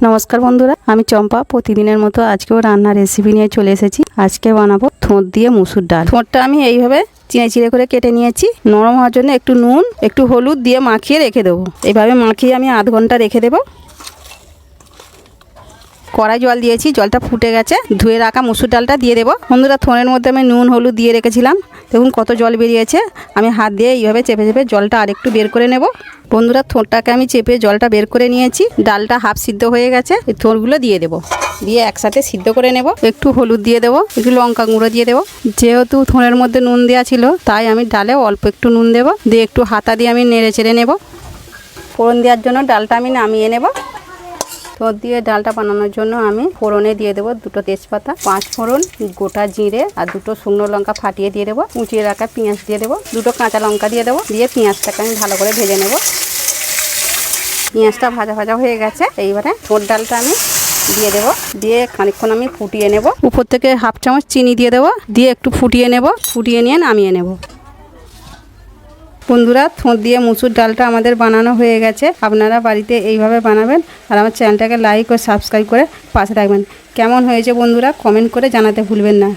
নমস্কার বন্ধুরা, আমি চম্পা। প্রতিদিনের মতো আজকেও রান্নার রেসিপি নিয়ে চলে এসেছি। আজকে বানাবো থোঁট দিয়ে মুসুর ডাল। থোঁটটা আমি এইভাবে চিড়ে চিড়ে করে কেটে নিয়েছি। নরম হওয়ার জন্য একটু নুন একটু হলুদ দিয়ে মাখিয়ে রেখে দেবো। এইভাবে মাখিয়ে আমি আধ ঘন্টা রেখে দেবো। কড়াই জল দিয়েছি, জলটা ফুটে গেছে। ধুয়ে রাখা মুসুর ডালটা দিয়ে দেবো। বন্ধুরা, থোঁড়ের মধ্যে আমি নুন হলুদ দিয়ে রেখেছিলাম। দেখুন কত জল বেরিয়েছে। আমি হাত দিয়ে এইভাবে চেপে চেপে জলটা আরেকটু বের করে নেব। বন্ধুরা, থোঁটটাকে আমি চেপে জলটা বের করে নিয়েছি। ডালটা হাফ সিদ্ধ হয়ে গেছে। এই থোঁটগুলো দিয়ে দেবো, দিয়ে একসাথে সিদ্ধ করে নেব। একটু হলুদ দিয়ে দেবো, একটু লঙ্কা গুঁড়ো দিয়ে দেবো। যেহেতু থোঁড়ের মধ্যে নুন দেওয়া ছিল, তাই আমি ডালে অল্প একটু নুন দেবো। দিয়ে একটু হাতা দিয়ে আমি নেড়ে চেড়ে নেব। ফোড়ন দেওয়ার জন্য ডালটা আমি নামিয়ে নেব। থোঁট দিয়ে ডালটা বানানোর জন্য আমি ফোড়নে দিয়ে দেবো দুটো তেজপাতা, 5 ফোড়ন, গোটা জিরে আর দুটো শুকনো লঙ্কা ফাটিয়ে দিয়ে দেবো। কুচিয়ে রাখা পেঁয়াজ দিয়ে দেবো, দুটো কাঁচা লঙ্কা দিয়ে দেবো। দিয়ে পেঁয়াজটাকে আমি ভালো করে ভেজে নেব। পেঁয়াজটা ভাজা ভাজা হয়ে গেছে। এইবারে থোঁট ডালটা আমি দিয়ে দেবো। দিয়ে খানিকক্ষণ আমি ফুটিয়ে নেব। উপর থেকে হাফ চামচ চিনি দিয়ে দেবো। দিয়ে একটু ফুটিয়ে নেব। ফুটিয়ে নিয়ে নামিয়ে নেব। বন্ধুরা, থোঁট দিয়ে মুসুর ডালটা আমাদের বানানো হয়ে গেছে। আপনারা বাড়িতে এইভাবে বানাবেন। আর আমার চ্যানেলটাকে লাইক ও সাবস্ক্রাইব করে পাশে রাখবেন। কেমন হয়েছে বন্ধুরা, কমেন্ট করে জানাতে ভুলবেন না।